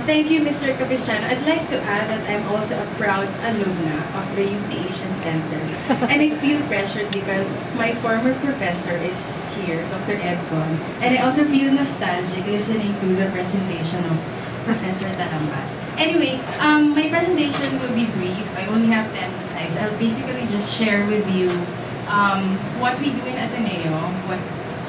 Thank you, Mr. Capistrano. I'd like to add that I'm also a proud alumna of the UP Asian Center. And I feel pressured because my former professor is here, Dr. Edcon. And I also feel nostalgic listening to the presentation of Professor Tarambas. Anyway, my presentation will be brief. I only have 10 slides. I'll basically just share with you what we do in Ateneo, what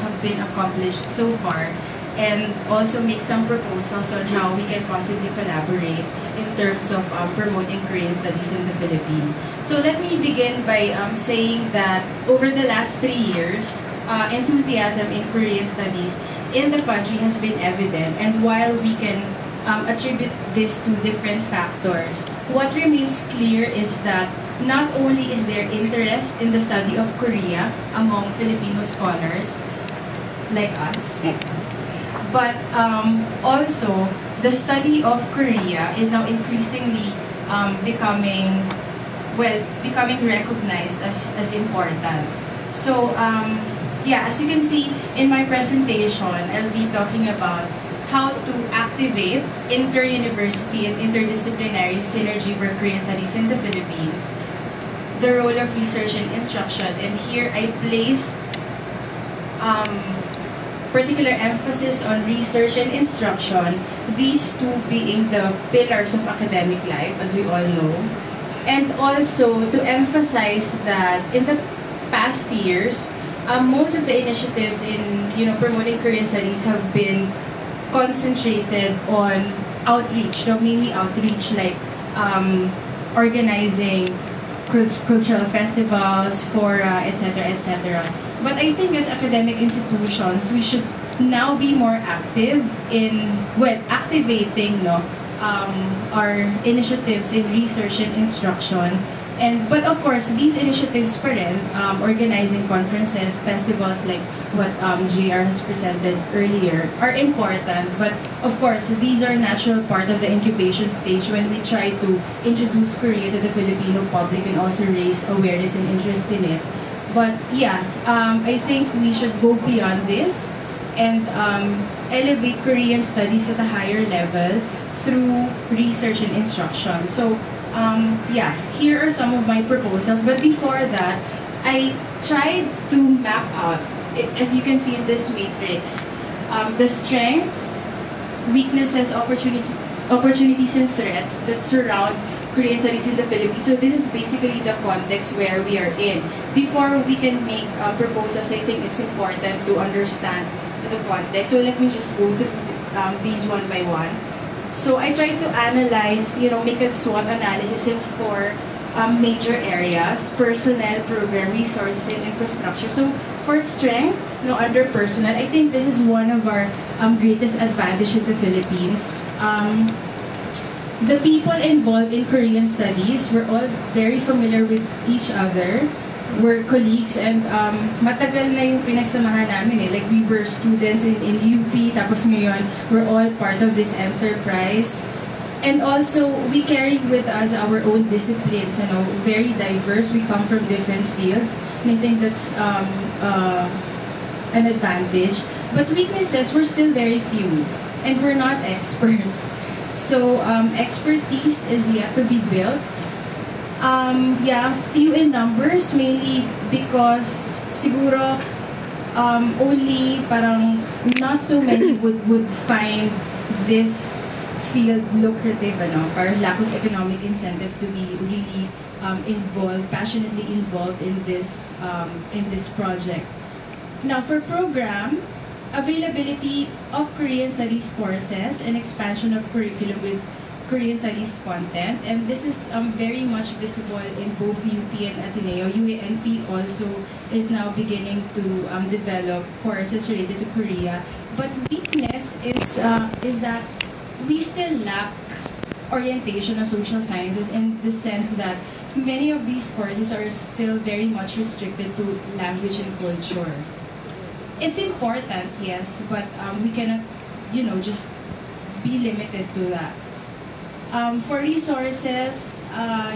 have been accomplished so far, and also make some proposals on how we can possibly collaborate in terms of promoting Korean studies in the Philippines. So let me begin by saying that over the last 3 years, enthusiasm in Korean studies in the country has been evident, and while we can attribute this to different factors, what remains clear is that not only is there interest in the study of Korea among Filipino scholars like us, but also the study of Korea is now increasingly becoming recognized as important. So yeah, as you can see in my presentation, I'll be talking about how to activate inter-university and interdisciplinary synergy for Korean studies in the Philippines, the role of research and instruction, and here I placed particular emphasis on research and instruction, these two being the pillars of academic life, as we all know, and also to emphasize that in the past years, most of the initiatives in promoting Korean studies have been concentrated on outreach, mainly outreach like organizing cultural festivals, fora, etc., etc. But I think as academic institutions, we should now be more active in, activating our initiatives in research and instruction. But of course, these initiatives pa rin, organizing conferences, festivals like what JR has presented earlier, are important. But of course, these are natural part of the incubation stage when we try to introduce Korea to the Filipino public and also raise awareness and interest in it. But yeah, I think we should go beyond this and elevate Korean studies at a higher level through research and instruction. So yeah, here are some of my proposals. But before that, I tried to map out, as you can see in this matrix, the strengths, weaknesses, opportunities, and threats that surround Korean studies in the Philippines. So this is basically the context where we are in. Before we can make proposals, I think it's important to understand the context. So let me just go through these one by one. So I tried to analyze, make a SWOT analysis in 4 major areas: personnel, program, resources, and infrastructure. So for strengths, under personnel, I think this is one of our greatest advantage in the Philippines. The people involved in Korean studies were all very familiar with each other. We're colleagues, and matagal na yung pinagsamahan namin. Like we were students in UP, tapos ngayon we're all part of this enterprise. And also, we carry with us our own disciplines, very diverse. We come from different fields, and I think that's an advantage. But weaknesses, we're still very few, and we're not experts. So expertise is yet to be built. Yeah, few in numbers, mainly because siguro only parang not so many would find this field lucrative, or lack of economic incentives to be really passionately involved in this project. Now for program, availability of Korean Studies courses and expansion of curriculum with Korean Studies content, and this is very much visible in both UP and Ateneo. UANP also is now beginning to develop courses related to Korea. But weakness is that we still lack orientation on social sciences, in the sense that many of these courses are still very much restricted to language and culture. It's important, yes, but we cannot, just be limited to that. For resources,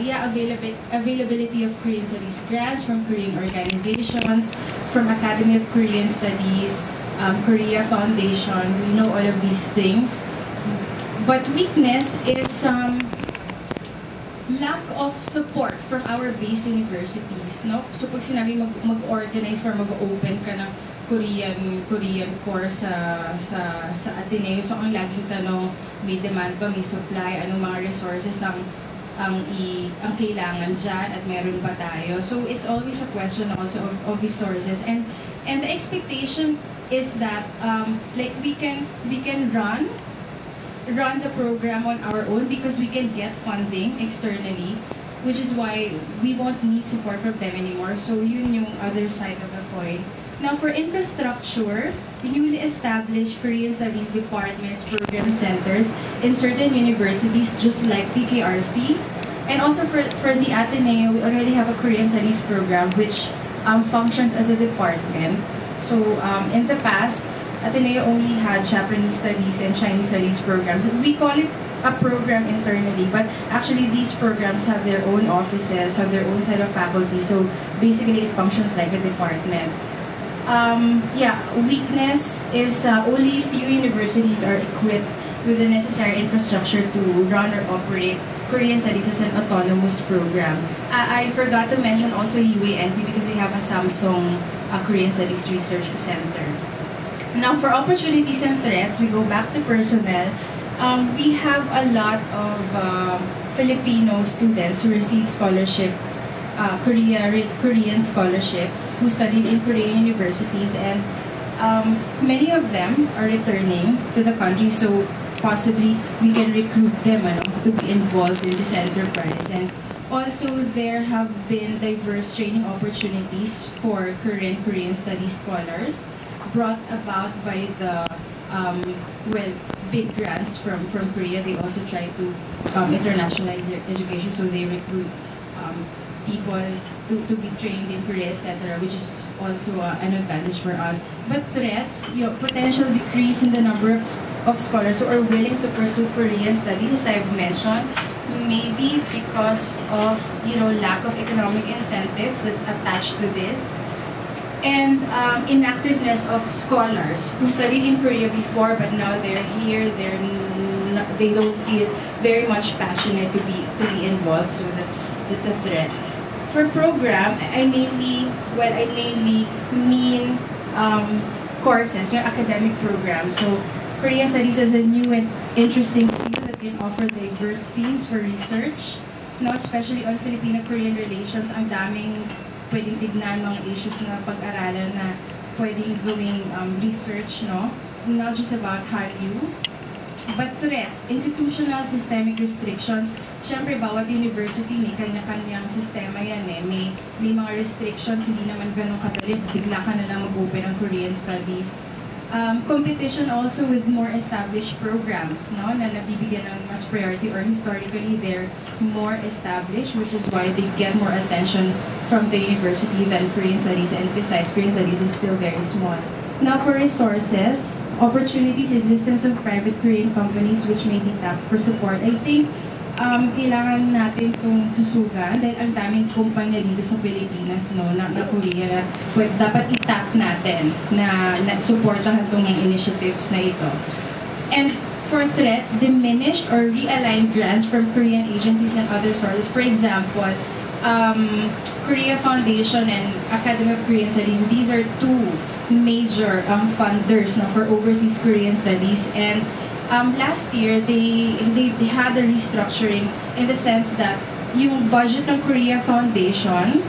yeah, availability of Korean Studies grants from Korean organizations, from Academy of Korean Studies, Korea Foundation, we know all of these things. But weakness is lack of support from our base universities, no? So pag sinabi mag-organize or mag-open ka ng Korean course sa Ateneo, so ang laging tanong, may demand ba, may supply, anong mga resources ang kailangan dyan at meron ba tayo? So it's always a question also of resources, and the expectation is that like we can run the program on our own because we can get funding externally, which is why we won't need support from them anymore. So yun yung other side of the coin. Now for infrastructure, newly established Korean Studies departments, program centers in certain universities just like PKRC. And also for the Ateneo, we already have a Korean Studies program which functions as a department. So in the past, Ateneo only had Japanese studies and Chinese studies programs. We call it a program internally, but actually these programs have their own offices, have their own set of faculty, so basically it functions like a department. Weakness is only few universities are equipped with the necessary infrastructure to run or operate Korean Studies as an autonomous program. I forgot to mention also UANP because they have a Samsung Korean Studies Research Center. Now, for opportunities and threats, we go back to personnel. We have a lot of Filipino students who receive scholarship, Korean scholarships, who studied in Korean universities, and many of them are returning to the country, so possibly we can recruit them to be involved in this enterprise. And also, there have been diverse training opportunities for current Korean studies scholars, brought about by the big grants from Korea. They also try to internationalize their education, so they recruit people to be trained in Korea, etc., which is also an advantage for us. But threats, potential decrease in the number of scholars who are willing to pursue Korean studies, as I've mentioned, maybe because of lack of economic incentives that's attached to this. And inactiveness of scholars who studied in Korea before, but now they're here. They don't feel very much passionate to be involved. So that's a threat. For program, I mainly mean courses, academic programs. So Korean Studies is a new and interesting field that can offer diverse themes for research. Especially on Filipino-Korean relations, ang daming pwedeng tignan mga issues na pag-aralan na pwedeng gawing research, not just about Hallyu. But threats, institutional systemic restrictions, syempre bawat university may kanya-kanyang sistema yan may mga restrictions, hindi naman ganun kadali, bigla ka na lang mag-open ng Korean studies. Competition also with more established programs, na nabibigyan ng mas priority, or historically they're more established, which is why they get more attention from the university than Korean Studies, and besides, Korean Studies is still very small. Now for resources, opportunities, existence of private Korean companies which may be tapped for support. I think kailangan natin itong susugan dahil ang daming kumpanya dito sa Pilipinas na Korea na dapat itap natin na supportahan itong initiatives na ito. And for threats, diminished or realigned grants from Korean agencies and other sources. For example, Korea Foundation and Academy of Korean Studies, these are two major funders for overseas Korean studies, and last year they had a restructuring in the sense that yung budget ng Korea Foundation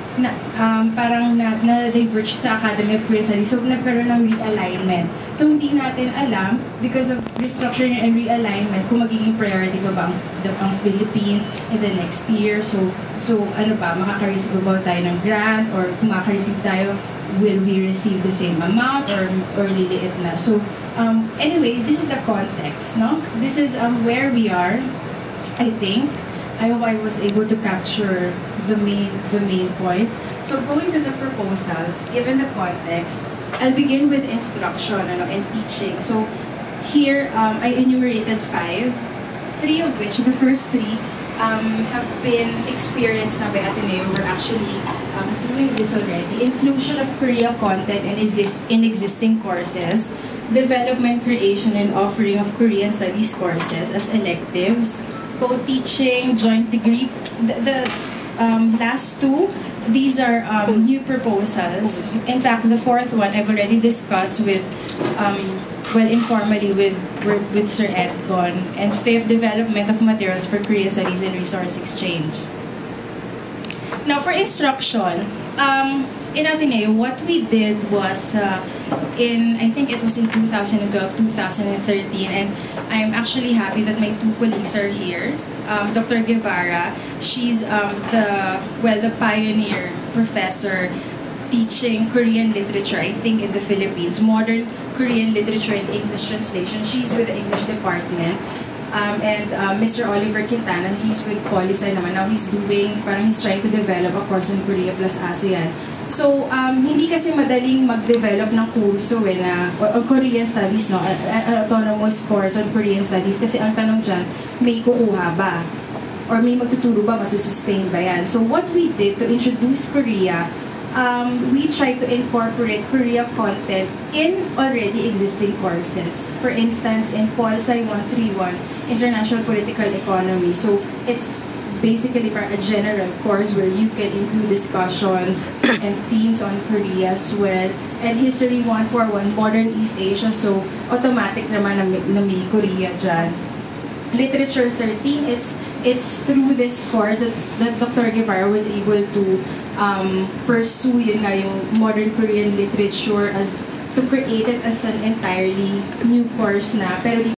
parang na-diverge sa Academy of Korean Studies, so nagkaroon ng realignment. So hindi natin alam, because of restructuring and realignment, kung magiging priority ba ang Philippines in the next year. So makaka-receive ba tayo ng grant, or kung makaka-receive tayo, will we receive the same amount or liliit na? So anyway, this is the context, This is where we are, I think. I hope I was able to capture the main points. So going to the proposals, given the context, I'll begin with instruction and teaching. So here I enumerated 5, 3 of which, the first 3, have been experienced na by Ateneo. We're actually doing this already. Inclusion of Korean content in existing courses. development, creation, and offering of Korean studies courses as electives, co-teaching, joint degree. The last two, these are new proposals. In fact, the fourth one I've already discussed with, informally with Sir Edcon. And fifth, development of materials for Korean studies and resource exchange. Now, for instruction, in Ateneo, what we did was I think it was in 2012, 2013, and I'm actually happy that my two colleagues are here. Dr. Guevara, she's the pioneer professor teaching Korean literature, I think, in the Philippines, modern Korean literature and English translation. She's with the English department. And Mr. Oliver Quintana, he's with Polisci naman. Now he's trying to develop a course on Korea plus ASEAN. So, hindi kasi madaling mag-develop ng kurso o Korean studies, no? Autonomous course on Korean studies. Kasi ang tanong dyan, may kukuha ba? Or may magtuturo ba? Masusustain ba yan? So what we did to introduce Korea, we tried to incorporate Korea content in already existing courses. For instance, in Polisci 131, International Political Economy. So it's basically a general course where you can include discussions and themes on Korea as well. And History 141, Modern East Asia. So automatic naman na may Korea dyan. Literature 13, it's through this course that Dr. Guevara was able to pursue yung modern Korean literature to create it as an entirely new course na. Pero